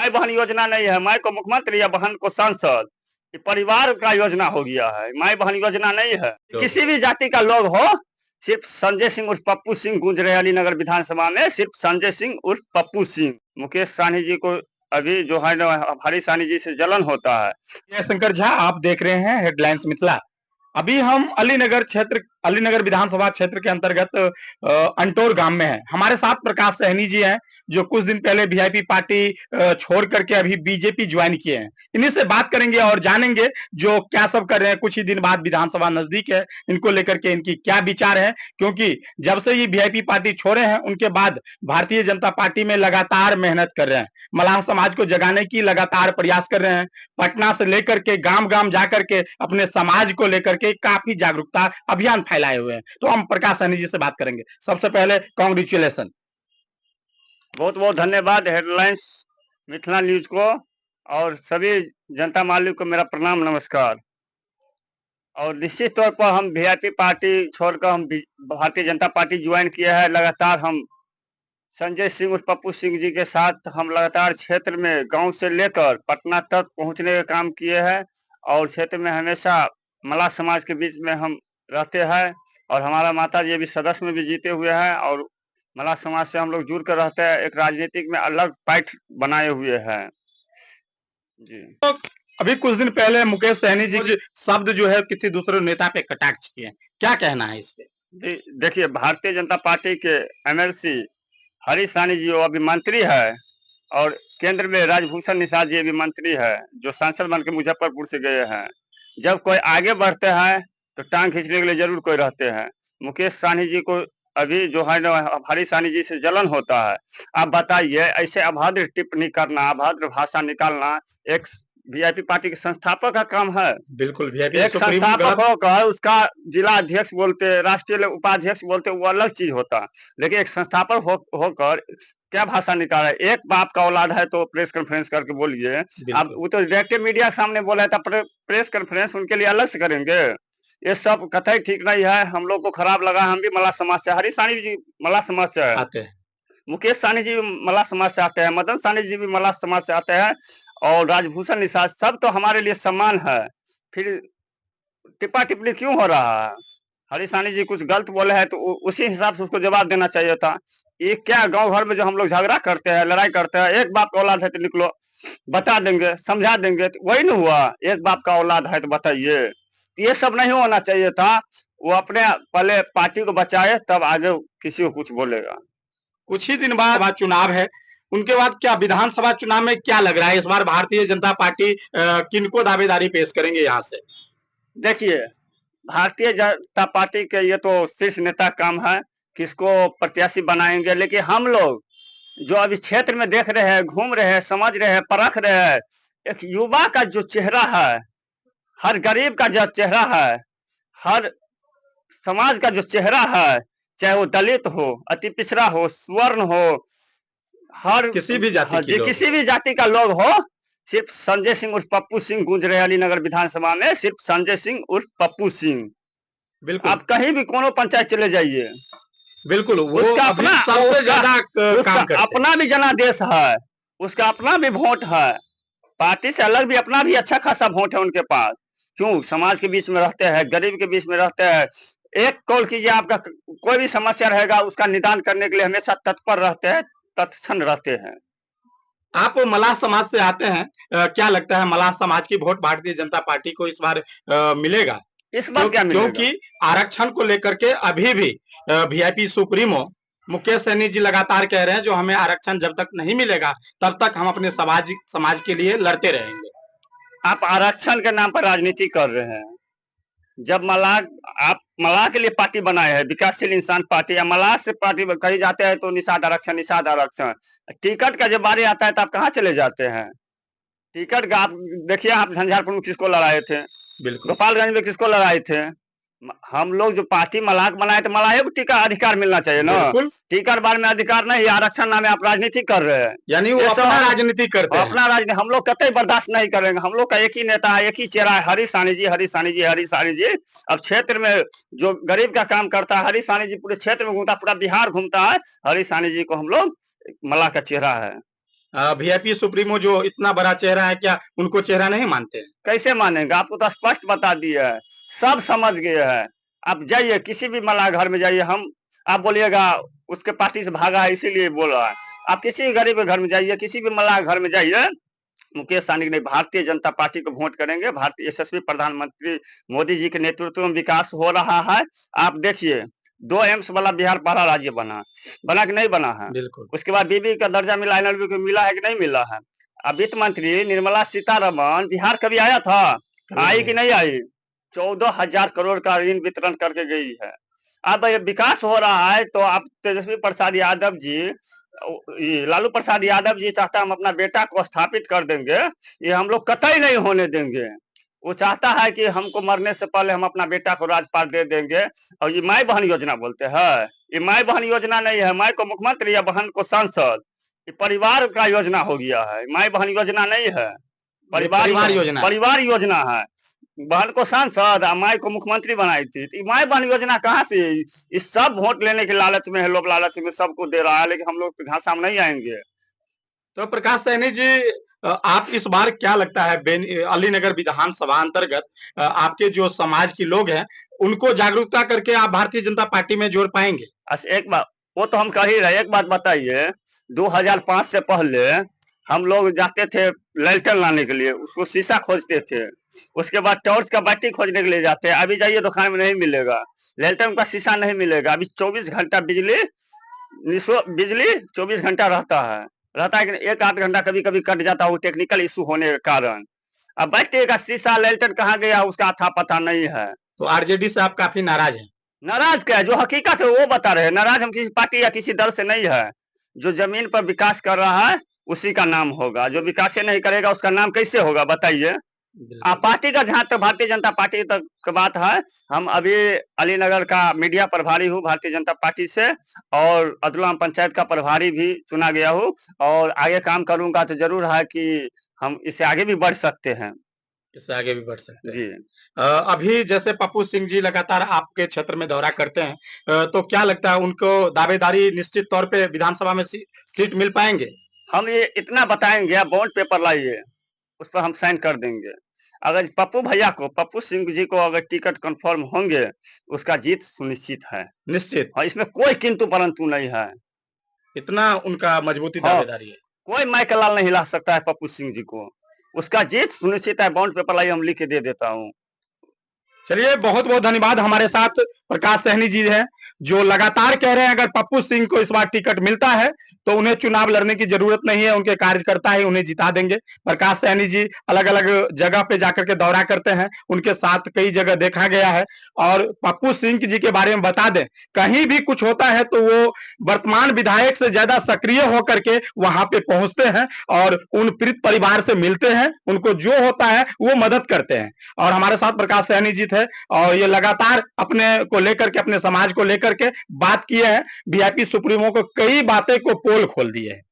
माई बहन योजना नहीं है, माई को मुख्यमंत्री या बहन को सांसद। ये परिवार का योजना हो गया है, माई बहन योजना नहीं है। किसी भी जाति का लोग हो, सिर्फ संजय सिंह उर्फ पप्पू सिंह गूंज रहे अलीनगर विधानसभा में, सिर्फ संजय सिंह उर्फ पप्पू सिंह। मुकेश सहनी जी को अभी जो है ना हरीश सहनी जी से जलन होता है। जयशंकर झा, आप देख रहे हैं हेडलाइंस मिथिला। अभी हम अलीनगर विधानसभा क्षेत्र के अंतर्गत अंटोर गांव में हैं। हमारे साथ प्रकाश सहनी जी हैं, जो कुछ दिन पहले वीआईपी पार्टी छोड़ करके अभी बीजेपी ज्वाइन किए हैं। इन्हीं से बात करेंगे और जानेंगे जो क्या सब कर रहे हैं। कुछ ही दिन बाद विधानसभा नजदीक है, इनको लेकर के इनकी क्या विचार है, क्योंकि जब से ये वीआईपी पार्टी छोड़े हैं उनके बाद भारतीय जनता पार्टी में लगातार मेहनत कर रहे हैं, मलाह समाज को जगाने की लगातार प्रयास कर रहे हैं। पटना से लेकर के गांव गांव जाकर के अपने समाज को लेकर के काफी जागरूकता अभियान फैलाए हुए हैं। तो हम प्रकाश सहनी जी से बात करेंगे। सबसे पहले कांग्रेचुलेसन। बहुत बहुत धन्यवाद हेडलाइंस मिथिला न्यूज को और सभी जनता मालिक को मेरा प्रणाम नमस्कार। और निश्चित तौर पर हम वीआईपी पार्टी छोड़कर हम भारतीय जनता पार्टी ज्वाइन किया है। लगातार हम संजय सिंह और पप्पू सिंह जी के साथ हम लगातार क्षेत्र में गांव से लेकर पटना तक पहुंचने का काम किए हैं और क्षेत्र में हमेशा मलाह समाज के बीच में हम रहते हैं और हमारा माता जी भी सदस्य में भी जीते हुए हैं और मलाह समाज से हम लोग जुड़ कर रहते हैं। एक राजनीतिक में अलग पार्ट बनाए हुए हैं जी। तो अभी कुछ दिन पहले मुकेश सहनी जी शब्द जो है किसी दूसरे नेता पे कटाक्ष किए, क्या कहना है इस पे? जी देखिए, भारतीय जनता पार्टी के एमएलसी हरीश सहनी जी वो अभी मंत्री है और केंद्र में राजभूषण निषाद जी अभी मंत्री है, जो सांसद बन के मुजफ्फरपुर से गए हैं। जब कोई आगे बढ़ते हैं तो टांग खींचने के लिए जरूर कोई रहते हैं। मुकेश सहनी जी को अभी जो है ना हरीश सहनी जी से जलन होता है। आप बताइए, ऐसे अभद्र टिप्पणी करना, अभद्र भाषा निकालना एक वीआईपी पार्टी के संस्थापक का काम है। बिल्कुल, एक संस्थापक होकर उसका जिला अध्यक्ष बोलते, राष्ट्रीय उपाध्यक्ष बोलते, वो अलग चीज होता। लेकिन एक संस्थापक होकर क्या भाषा निकाला? एक बाप का औलाद है तो प्रेस कॉन्फ्रेंस करके बोलिए। अब वो तो डायरेक्ट मीडिया के सामने बोला था, प्रेस कॉन्फ्रेंस उनके लिए अलग से करेंगे। ये सब कतई ठीक नहीं है, हम लोग को खराब लगा। हम भी मलाह समाज से, हरीश सहनी जी मलाह समाज से आते हैं, मुकेश सहनी जी मलाह समाज से आते हैं, मदन सहनी जी भी मलाह समाज से आते हैं और राजभूषण निषाद, सब तो हमारे लिए सम्मान है। फिर टिप्पा टिप्पणी क्यों हो रहा है? हरीश सहनी जी कुछ गलत बोले हैं तो उसी हिसाब से उसको जवाब देना चाहिए था। ये क्या गांव घर में जो हम लोग झगड़ा करते हैं, लड़ाई करते हैं, एक बाप का औलाद है तो निकलो बता देंगे, समझा देंगे, तो वही नहीं हुआ। एक बाप का औलाद है तो बताइए, तो ये सब नहीं होना चाहिए था। वो अपने पहले पार्टी को बचाए तब आगे किसी को कुछ बोलेगा। कुछ ही दिन बाद चुनाव है, उनके बाद क्या विधानसभा चुनाव में क्या लग रहा है इस बार भारतीय जनता पार्टी किनको दावेदारी पेश करेंगे यहाँ से? देखिए, भारतीय जनता पार्टी के ये तो शीर्ष नेता काम है, किसको प्रत्याशी बनाएंगे। लेकिन हम लोग जो अभी क्षेत्र में देख रहे हैं, घूम रहे हैं, समझ रहे हैं, परख रहे हैं, एक युवा का जो चेहरा है, हर गरीब का जो चेहरा है, हर समाज का जो चेहरा है, चाहे वो दलित हो, अति पिछड़ा हो, स्वर्ण हो, हर किसी भी जाति का लोग हो, सिर्फ संजय सिंह उर्फ पप्पू सिंह गूंज रहे अलीनगर विधानसभा में, सिर्फ संजय सिंह उर्फ पप्पू सिंह। बिल्कुल, आप कहीं भी कोनो पंचायत चले जाइए, बिल्कुल उसका अपना सबसे ज्यादा काम करते हैं। अपना भी जनादेश है, उसका अपना भी वोट है, पार्टी से अलग भी अपना भी अच्छा खासा वोट है उनके पास। क्यों? समाज के बीच में रहते हैं, गरीब के बीच में रहते हैं। एक कॉल कीजिए, आपका कोई भी समस्या रहेगा उसका निदान करने के लिए हमेशा तत्पर रहते हैं, तत्क्षण रहते हैं। आप मलाह समाज से आते हैं, क्या लगता है मलाह समाज की वोट भारतीय जनता पार्टी को इस बार मिलेगा? इस बार क्या मिलेगा? क्योंकि आरक्षण को लेकर के अभी भी वीआईपी सुप्रीमो मुकेश सहनी जी लगातार कह रहे हैं जो हमें आरक्षण जब तक नहीं मिलेगा तब तक हम अपने समाज के लिए लड़ते रहेंगे। आप आरक्षण के नाम पर राजनीति कर रहे हैं। जब आप मलाह के लिए पार्टी बनाए हैं, विकासशील इंसान पार्टी, या मलाह से पार्टी कही जाते हैं तो निषाद आरक्षण, निषाद आरक्षण। टिकट का जब बारी आता है तो आप कहाँ चले जाते हैं? टिकट का आप देखिए, आप झंझारपुर में किसको लड़ाए थे, गोपालगंज में किसको लड़ाए थे? हम लोग जो पार्टी मलाह बनाए थे, मलाह को टिकट अधिकार मिलना चाहिए ना। टिकट बारे में अधिकार नहीं, आरक्षण नाम आप राजनीति कर रहे हैं। यानी वो अपना राजनीति करते हैं, अपना राजनीति हम लोग कतई बर्दाश्त नहीं करेंगे। हम लोग का एक ही नेता है, एक ही चेहरा है, हरीश सहनी जी, हरीश सहनी जी, हरीश सहनी जी। अब क्षेत्र में जो गरीब का काम करता है, हरीश सहनी जी पूरे क्षेत्र में घूमता, पूरा बिहार घूमता है। हरीश सहनी जी को हम लोग मलाह का चेहरा है। वीआईपी सुप्रीमो जो इतना बड़ा चेहरा है, क्या उनको चेहरा नहीं मानते हैं? कैसे मानेंगे? आपको तो स्पष्ट बता दिया है, सब समझ गए हैं। आप जाइए किसी भी मल्लाह घर में जाइए, हम आप बोलिएगा उसके पार्टी से भागा है इसीलिए बोल रहा है। आप किसी भी गरीब के घर में जाइए, किसी भी मल्लाह घर में जाइए, मुकेश सहनी की नहीं भारतीय जनता पार्टी को वोट करेंगे। भारतीय यशस्वी प्रधानमंत्री मोदी जी के नेतृत्व में विकास हो रहा है। आप देखिए 2 एम्स वाला बिहार पहला राज्य बना, बना कि नहीं बना है? बिल्कुल। उसके बाद बीबी का दर्जा मिला, एनएलबी को मिला है कि नहीं मिला है? अब वित्त मंत्री निर्मला सीतारमण बिहार कभी आया था? आई कि नहीं आई? 14,000 करोड़ का ऋण वितरण करके गई है। अब ये विकास हो रहा है तो आप तेजस्वी प्रसाद यादव जी, ये लालू प्रसाद यादव जी चाहता हम अपना बेटा को स्थापित कर देंगे, ये हम लोग कतई नहीं होने देंगे। वो चाहता है कि हमको मरने से पहले हम अपना बेटा को राजपाट दे देंगे। और ये माई बहन योजना बोलते हैं, ये माई बहन योजना नहीं है। माई को मुख्यमंत्री या बहन को सांसद, ये परिवार का योजना हो गया है, माई बहन योजना नहीं है। परिवार योजना है। परिवार योजना है। बहन को सांसद और माई को मुख्यमंत्री बनाई थी, तो माई बहन योजना कहाँ से? इस सब वोट लेने के लालच में है, लोग लालच में सबको दे रहा है, लेकिन हम लोग तो घासा में नहीं आएंगे। तो प्रकाश सैनी जी, आप इस बार क्या लगता है अलीनगर विधानसभा अंतर्गत आपके जो समाज के लोग हैं उनको जागरूकता करके आप भारतीय जनता पार्टी में जोड़ पाएंगे? अच्छा एक बात वो तो हम कर ही रहे, एक बात बताइए, 2005 से पहले हम लोग जाते थे लैल्टन लाने के लिए, उसको शीशा खोजते थे, उसके बाद टॉर्च का बैटरी खोजने के लिए जाते हैं। अभी जाइए दुकान में नहीं मिलेगा, लैल्टन का शीशा नहीं मिलेगा। अभी 24 घंटा बिजली 24 घंटा रहता है कि एक आध घंटा कभी कभी कट जाता है, वो टेक्निकल इशू होने के कारण। अब बैटरी का शीशा लैल्टन कहाँ गया उसका अथा पता नहीं है। तो आरजेडी से आप काफी नाराज हैं? नाराज क्या है? जो हकीकत है वो बता रहे हैं। नाराज हम किसी पार्टी या किसी दल से नहीं है। जो जमीन पर विकास कर रहा है उसी का नाम होगा, जो विकास नहीं करेगा उसका नाम कैसे होगा बताइए? पार्टी का जहाँ तक भारतीय जनता पार्टी तक की बात है, हम अभी अलीनगर का मीडिया प्रभारी हूँ भारतीय जनता पार्टी से, और अदुल्लाम पंचायत का प्रभारी भी चुना गया हूँ, और आगे काम करूंगा तो जरूर है कि हम इससे आगे भी बढ़ सकते हैं। इससे आगे भी बढ़ सकते हैं जी। अभी जैसे पप्पू सिंह जी लगातार आपके क्षेत्र में दौरा करते हैं, तो क्या लगता है उनको दावेदारी निश्चित तौर पे विधानसभा में सीट मिल पाएंगे? हम ये इतना बताएंगे, आप बॉन्ड पेपर लाइए, उस पर हम साइन कर देंगे। अगर पप्पू सिंह जी को अगर टिकट कंफर्म होंगे, उसका जीत सुनिश्चित है। निश्चित? हाँ, इसमें कोई किंतु परंतु नहीं है। इतना उनका मजबूती हाँ, दावेदारी है। कोई माइक लाल नहीं ला सकता है पप्पू सिंह जी को, उसका जीत सुनिश्चित है। बॉन्ड पेपर लाइए, हम लिख के दे देता हूँ। चलिए, बहुत बहुत धन्यवाद। हमारे साथ प्रकाश सहनी जी हैं, जो लगातार कह रहे हैं अगर पप्पू सिंह को इस बार टिकट मिलता है तो उन्हें चुनाव लड़ने की जरूरत नहीं है, उनके कार्यकर्ता ही उन्हें जिता देंगे। प्रकाश सहनी जी अलग अलग जगह पे जाकर के दौरा करते हैं, उनके साथ कई जगह देखा गया है। और पप्पू सिंह जी के बारे में बता दें, कहीं भी कुछ होता है तो वो वर्तमान विधायक से ज्यादा सक्रिय होकर के वहां पे पहुंचते हैं और उन पीड़ित परिवार से मिलते हैं, उनको जो होता है वो मदद करते हैं। और हमारे साथ प्रकाश सहनी जी थे, और ये लगातार अपने को लेकर के, अपने समाज को लेकर के बात किए हैं। वीआईपी सुप्रीमो को कई बातें को पोल खोल दिए हैं।